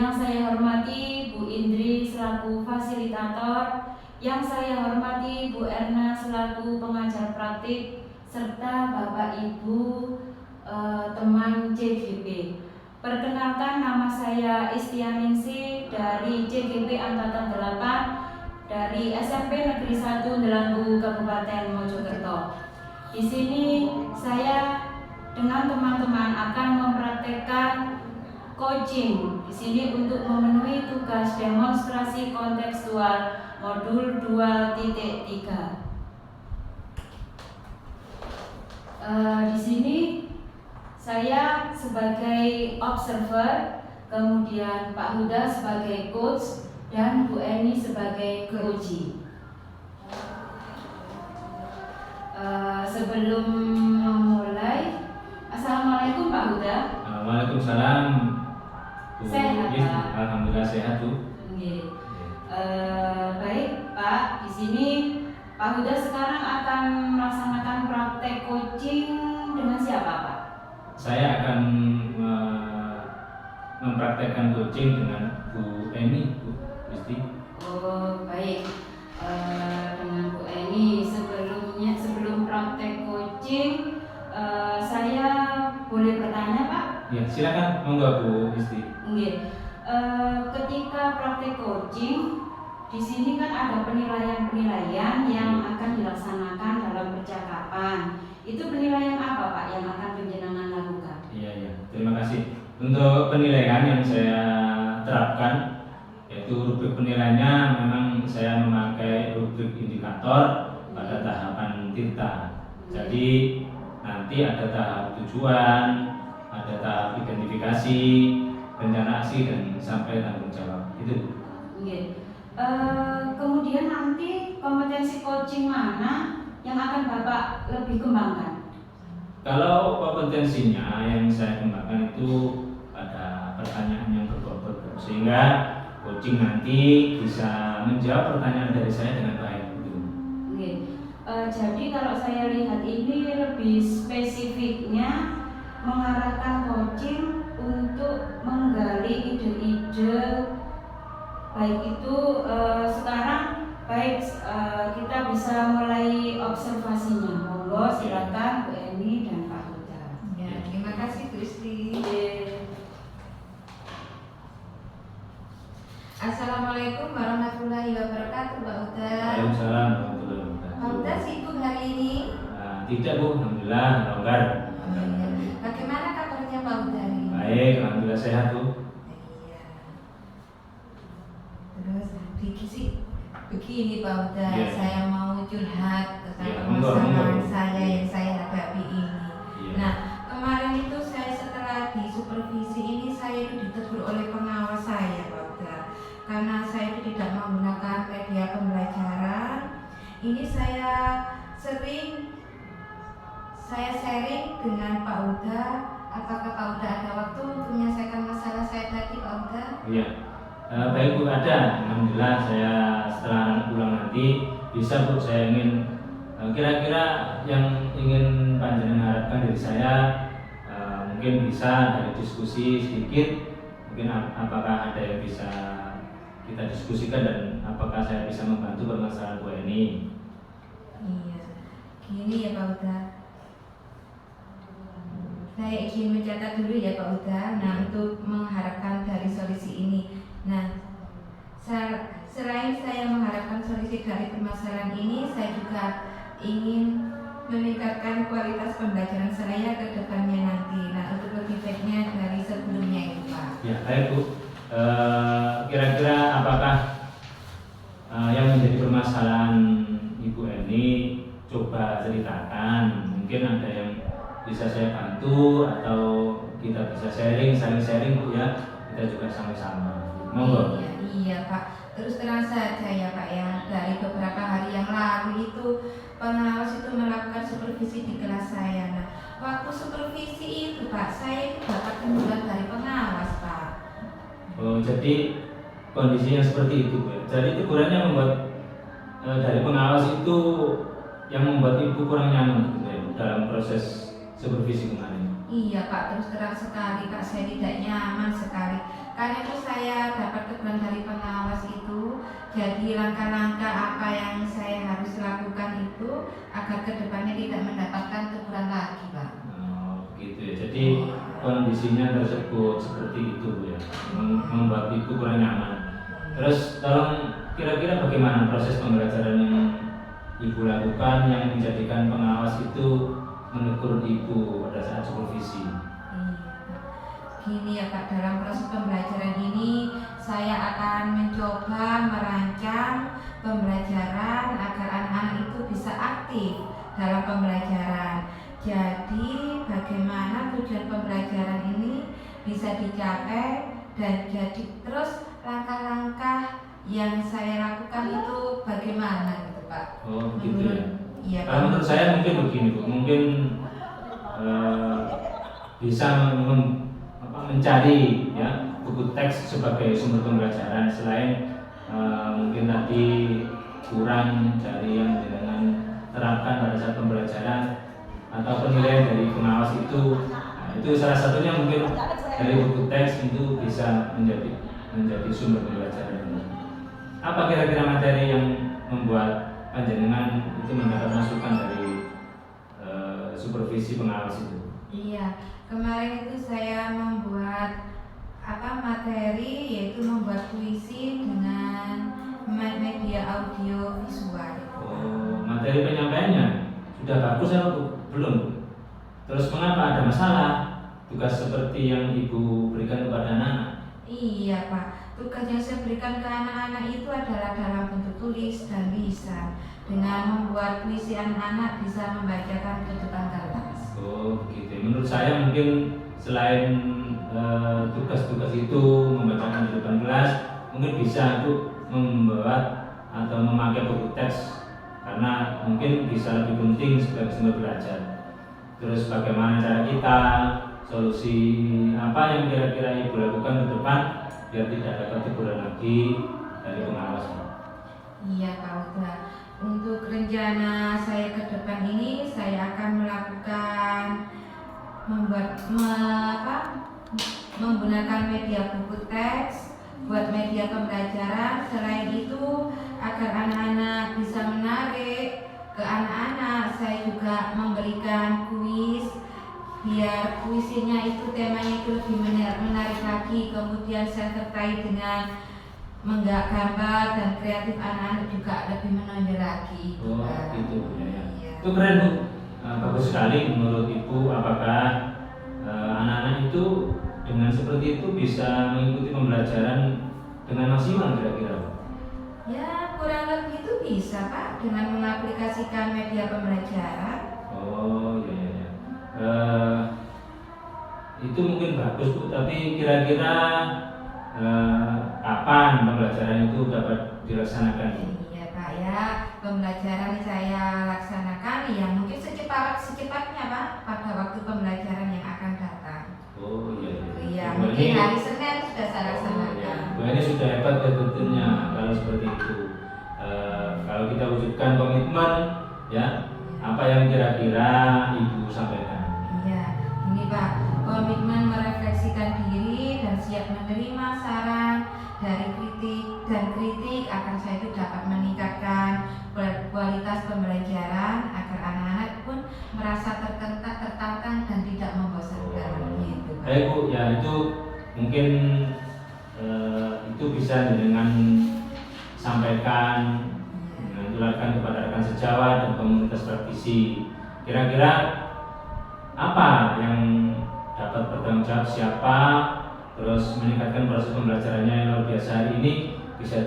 Yang saya hormati Bu Indri selaku fasilitator, yang saya hormati Bu Erna selaku pengajar praktik, serta Bapak Ibu teman JGP. Perkenalkan, nama saya Istianingsi dari JGP Angkatan 8 dari SMP Negeri 1 Delanggu Kabupaten Mojokerto. Di sini saya dengan teman-teman akan mempraktekkan coaching di sini untuk memenuhi tugas demonstrasi kontekstual modul 2.3. Di sini saya sebagai observer, kemudian Pak Huda sebagai coach dan Bu Eni sebagai coachee. Sebelum memulai, Assalamualaikum Pak Huda. Waalaikumsalam. Sehat Pak? Alhamdulillah sehat Bu. Baik Pak, di sini Pak Huda sekarang akan melaksanakan praktek coaching dengan siapa Pak? Saya akan mempraktekkan coaching dengan Bu Eni, Bu Isti. Oh baik, dengan Bu Eni. Sebelum praktek coaching, saya boleh bertanya Pak? Ya silakan, monggo Bu Isti. Ketika praktek coaching, di sini kan ada penilaian-penilaian yang akan dilaksanakan dalam percakapan. Itu penilaian apa Pak yang akan penjenengan lakukan? Iya, terima kasih. Untuk penilaian yang saya terapkan, yaitu rubrik penilaiannya memang saya memakai rubrik indikator pada tahapan tirta. Jadi nanti ada tahap tujuan, ada tahap identifikasi, rencana aksi, dan sampai tanggung jawab. Itu. Kemudian nanti kompetensi coaching mana yang akan Bapak lebih kembangkan? Kalau kompetensinya yang saya kembangkan itu pada pertanyaan yang berbobot, sehingga coaching nanti bisa menjawab pertanyaan dari saya dengan baik. Jadi kalau saya lihat ini lebih spesifiknya mengarahkan coaching untuk menggali ide-ide, baik itu sekarang kita bisa mulai observasinya. Monggo silakan Bu Eni dan Pak Huda. Ya, terima kasih Bu Isti. Assalamualaikum warahmatullahi wabarakatuh, Pak Huda. Waalaikumsalam warahmatullahi wabarakatuh. Pak Huda sibuk hari ini? Tidak Bu, alhamdulillah longgar. Bagaimana kabarnya Pak Huda hari ini? Baik, alhamdulillah sehat Bu. Iya. Terus begini Pak Huda, saya mau curhat tentang permasalahan saya yang saya hadapi ini. Nah, kemarin itu saya setelah di supervisi ini saya itu ditegur oleh pengawas saya Pak Huda, karena saya itu tidak menggunakan media pembelajaran. Ini saya sharing dengan Pak Huda. Apakah Pak Huda ada waktu untuk menyelesaikan masalah saya tadi Pak Huda? Iya. Baik Bu, ada. Alhamdulillah saya setelah pulang nanti bisa Bu, saya ingin kira-kira yang ingin panjenengan harapkan dari saya, mungkin bisa dari diskusi sedikit, mungkin apakah ada yang bisa kita diskusikan dan apakah saya bisa membantu permasalahan Bu Eni. Iya, gini ya Pak Huda, saya ingin mencatat dulu ya Pak Huda. Nah, untuk mengharapkan dari solusi ini, nah selain saya mengharapkan solusi dari permasalahan ini, saya juga ingin meningkatkan kualitas pembelajaran saya ke depannya nanti. Nah, untuk lebih baiknya dari sebelumnya itu Pak. Ya, baik Bu. Kira-kira apakah yang menjadi permasalahan Ibu Eni, coba ceritakan. Mungkin ada yang bisa saya bantu atau kita bisa saling sharing Bu ya. Kita juga sama-sama. Monggo. Iya Pak. Terus terang saja ya Pak ya, dari beberapa hari yang lalu itu pengawas itu melakukan supervisi di kelas saya. Nah, waktu supervisi itu Pak, saya itu dapat teguran dari pengawas Pak. Oh, jadi kondisinya seperti itu Bu. Jadi tegurannya membuat dari pengawas itu yang membuat Ibu kurang nyaman gitu ya dalam proses supervisi kemarin. Iya Pak, terus terang sekali Pak, saya tidak nyaman sekali. Karena itu saya dapat teguran dari pengawas itu. Jadi langkah-langkah apa yang saya harus lakukan itu agar kedepannya tidak mendapatkan teguran lagi Pak. Gitu ya. Jadi kondisinya tersebut seperti itu Bu ya, membuat Ibu kurang nyaman. Terus tolong kira-kira bagaimana proses pembelajaran yang Ibu lakukan yang menjadikan pengawas itu menegur Ibu pada saat supervisi? Gini ya Pak, dalam proses pembelajaran ini saya akan mencoba merancang pembelajaran agar anak-anak itu bisa aktif dalam pembelajaran. Jadi bagaimana tujuan pembelajaran ini bisa dicapai dan jadi terus langkah-langkah yang saya lakukan itu bagaimana gitu Pak? Oh begitu ya. Iya, Kalau menurut saya mungkin begini Bu, mungkin bisa mencari ya buku teks sebagai sumber pembelajaran selain mungkin tadi kurang dari yang dengan terapkan pada saat pembelajaran atau penilaian dari pengawas itu. Nah, itu salah satunya mungkin dari buku teks itu bisa menjadi sumber pembelajaran. Apa kira-kira materi yang membuat panjenengan itu mendapat masukan dari supervisi pengawas itu? Iya, kemarin itu saya membuat materi, yaitu membuat puisi dengan media audio visual. Oh, materi penyampaiannya sudah bagus atau belum? Terus mengapa ada masalah tugas seperti yang Ibu berikan kepada anak-anak? Iya Pak, tugas yang saya berikan ke anak-anak itu adalah dalam bentuk tulis dan lisan. Dengan membuat puisi, anak-anak bisa membacakan ke depan kertas. Oh begitu. Menurut saya mungkin selain tugas-tugas itu membacakan di depan kelas, mungkin bisa untuk membuat atau memakai buku teks karena mungkin bisa lebih penting sebagai sumber belajar. Terus bagaimana cara kita, solusi apa yang kira-kira Ibu lakukan ke depan biar tidak dapat teguran lagi dari pengawas? Iya Pak Uda. Untuk rencana saya ke depan ini, saya akan melakukan menggunakan media buku teks buat media pembelajaran. Selain itu, agar anak-anak bisa menarik ke anak-anak, saya juga memberikan kuis biar puisinya itu temanya itu lebih menarik lagi. Kemudian saya terkait dengan menggak gambar dan kreatif anak-anak juga lebih menonjol lagi. Oh gitu ya. Iya. Itu keren Bu, bagus sekali menurut Ibu. Apakah anak-anak itu dengan seperti itu bisa mengikuti pembelajaran dengan maksimal kira-kira? Ya kurang lebih itu bisa Pak, dengan mengaplikasikan media pembelajaran. Oh iya. Itu mungkin bagus Bu, tapi kira-kira kapan pembelajaran itu dapat dilaksanakan? Iya Pak ya, pembelajaran saya laksanakan ya mungkin secepatnya Pak, pada waktu pembelajaran yang akan datang. Oh iya. Iya, mungkin hari Senin sudah saya laksanakan. Wah ini sudah hebat ya tentunya kalau seperti itu. Kalau kita wujudkan komitmen ya, apa yang kira-kira Ibu sampaikan? Iya, ini Pak, komitmen merefleksikan diri dan siap menerima saran dari kritik agar saya itu dapat meningkatkan kualitas pembelajaran agar anak-anak pun merasa tertantang dan tidak membosankan. Gitu, Pak. Baik Bu, ya itu mungkin itu bisa dengan sampaikan, tularkan kepada rekan sejawat dan komunitas praktisi. Kira-kira apa yang dapat bertanggung jawab siapa, terus meningkatkan proses pembelajarannya yang luar biasa hari ini bisa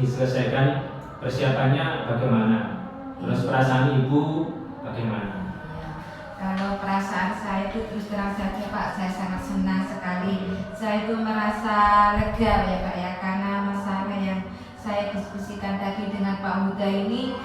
diselesaikan, persiapannya bagaimana, terus perasaan Ibu bagaimana? Kalau perasaan saya itu terus terang saja Pak, saya sangat senang sekali. Saya itu merasa lega ya Pak ya, karena masalah yang saya diskusikan tadi dengan Pak Huda ini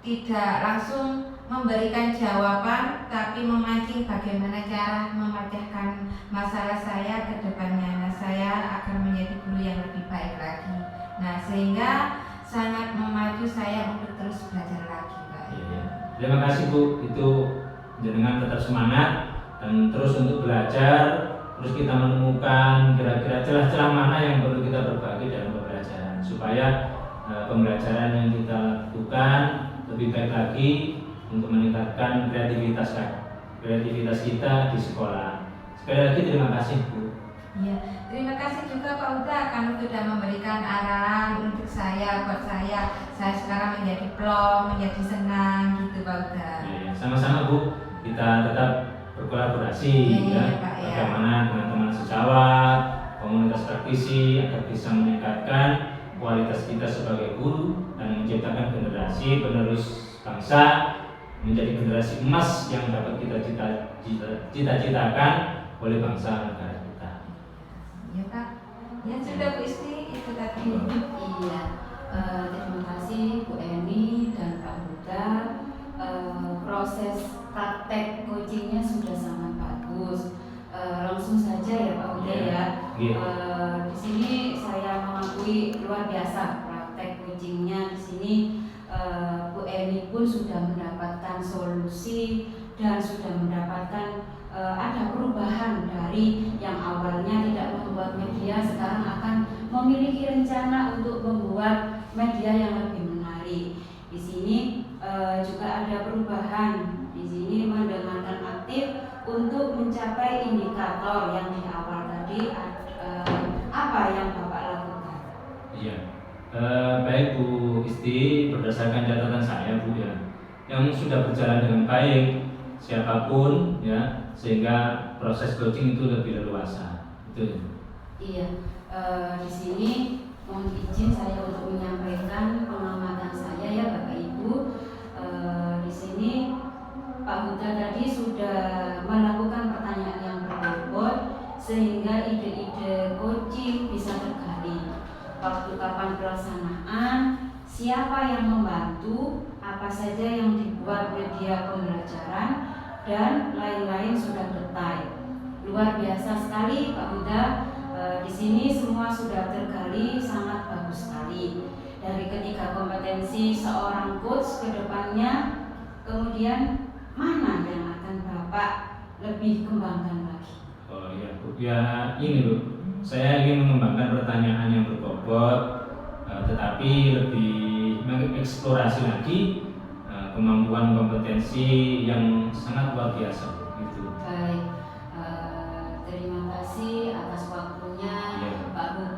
tidak langsung memberikan jawaban, tapi memancing bagaimana cara memecahkan masalah saya ke depannya. Nah, saya akan menjadi guru yang lebih baik lagi. Nah, sehingga sangat memacu saya untuk terus belajar lagi Pak. Iya. Terima kasih Bu, itu jenengan tetap semangat dan terus untuk belajar, terus kita menemukan kira-kira celah-celah mana yang perlu kita berbagi dalam pembelajaran supaya pembelajaran yang kita lakukan lebih baik lagi untuk meningkatkan kreativitas kita di sekolah. Sekali lagi terima kasih Bu. Ya, terima kasih juga Pak Huda karena sudah memberikan arahan untuk saya, buat saya sekarang menjadi plong, menjadi senang gitu Pak Huda. Ya, sama-sama Bu, kita tetap berkolaborasi Pak, bagaimana dengan teman sejawat, komunitas praktisi agar bisa meningkatkan kualitas kita sebagai guru dan menciptakan generasi penerus bangsa menjadi generasi emas yang dapat kita cita-citakan oleh bangsa negara kita. Ya Pak, ya sudah Bu Isti itu tadi. Iya, terima kasih Bu Eni dan Pak Huda. Proses praktek coachingnya sudah sangat bagus. Langsung saja ya Pak Huda ya. Di sini saya mengakui luar biasa praktek coachingnya. Di sini Bu Eni pun sudah mendapatkan solusi dan sudah mendapatkan ada perubahan dari yang awalnya tidak membuat media, sekarang akan memiliki rencana untuk membuat media yang lebih menarik. Di sini juga ada perubahan. Di sini mendengarkan aktif untuk mencapai indikator yang di awal tadi. Apa yang Bapak lakukan? Iya, baik Bu Isti, berdasarkan catatan saya Bu ya, yang sudah berjalan dengan baik siapapun ya, sehingga proses coaching itu lebih leluasa. Itu. Iya, di sini mohon izin saya untuk menyampaikan pengamatan saya ya Bapak Ibu. Di sini Pak Huda tadi sudah melakukan pertanyaan yang berbobot sehingga ide-ide coaching bisa tergali. Waktu kapan pelaksanaan, siapa yang membantu, apa saja yang dibuat media pembelajaran, dan lain-lain sudah detail. Luar biasa sekali Pak Huda. Di sini semua sudah tergali, sangat bagus sekali. Dari ketiga kompetensi seorang coach ke depannya, kemudian mana yang akan Bapak lebih kembangkan lagi? Oh iya Bu, ya ini Bu, saya ingin mengembangkan pertanyaan yang berbobot, tetapi lebih mengeksplorasi lagi kemampuan kompetensi yang sangat luar biasa gitu. Baik, terima kasih atas waktunya Pak Huda.